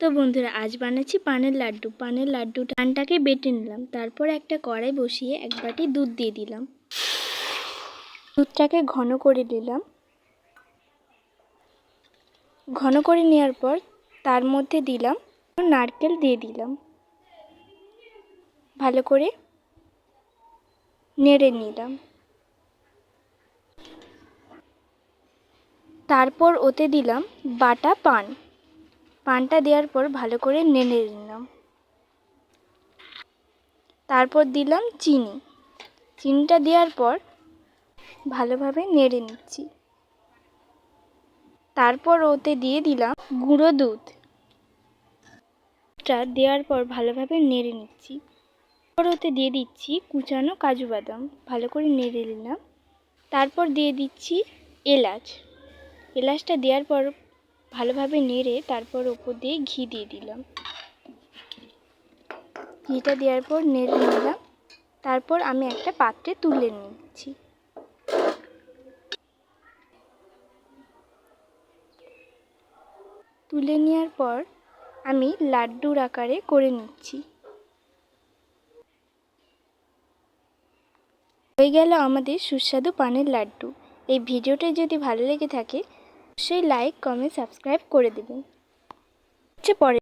তো বন্ধুরা, আজ বানাচ্ছি পানের লাড্ডু। পানের লাড্ডুটা পানটাকে বেটে নিলাম, তারপর একটা কড়াই বসিয়ে এক বাটি দুধ দিয়ে দিলাম। দুধটাকে ঘন করে নিলাম। ঘন করে নেওয়ার পর তার মধ্যে দিলাম নারকেল দিয়ে দিলাম। ভালো করে নেড়ে নিলাম। তারপর ওতে দিলাম বাটা পান। পানটা দেওয়ার পর ভালো করে নেড়ে নিলাম। তারপর দিলাম চিনি। চিনিটা দেওয়ার পর ভালোভাবে নেড়ে নিচ্ছি। তারপর ওতে দিয়ে দিলাম গুঁড়ো দুধ। দেওয়ার পর ভালোভাবে নেড়ে নিচ্ছি। তারপর ওতে দিয়ে দিচ্ছি কুচানো কাজু বাদাম। ভালো করে নেড়ে নিলাম। তারপর দিয়ে দিচ্ছি এলাচ। এলাচটা দেওয়ার পর ভালোভাবে নেড়ে তারপর ওপর দিয়ে ঘি দিয়ে দিলাম। ঘিটা দেওয়ার পর নেড়ে নিলাম। তারপর আমি একটা পাত্রে তুলে নিচ্ছি। তুলে নেওয়ার পর আমি লাড্ডুর আকারে করে নিচ্ছি। হয়ে গেল আমাদের সুস্বাদু পানের লাড্ডু। এই ভিডিওটা যদি ভালো লেগে থাকে অবশ্যই লাইক, কমেন্ট, সাবস্ক্রাইব করে দেবেন। পরে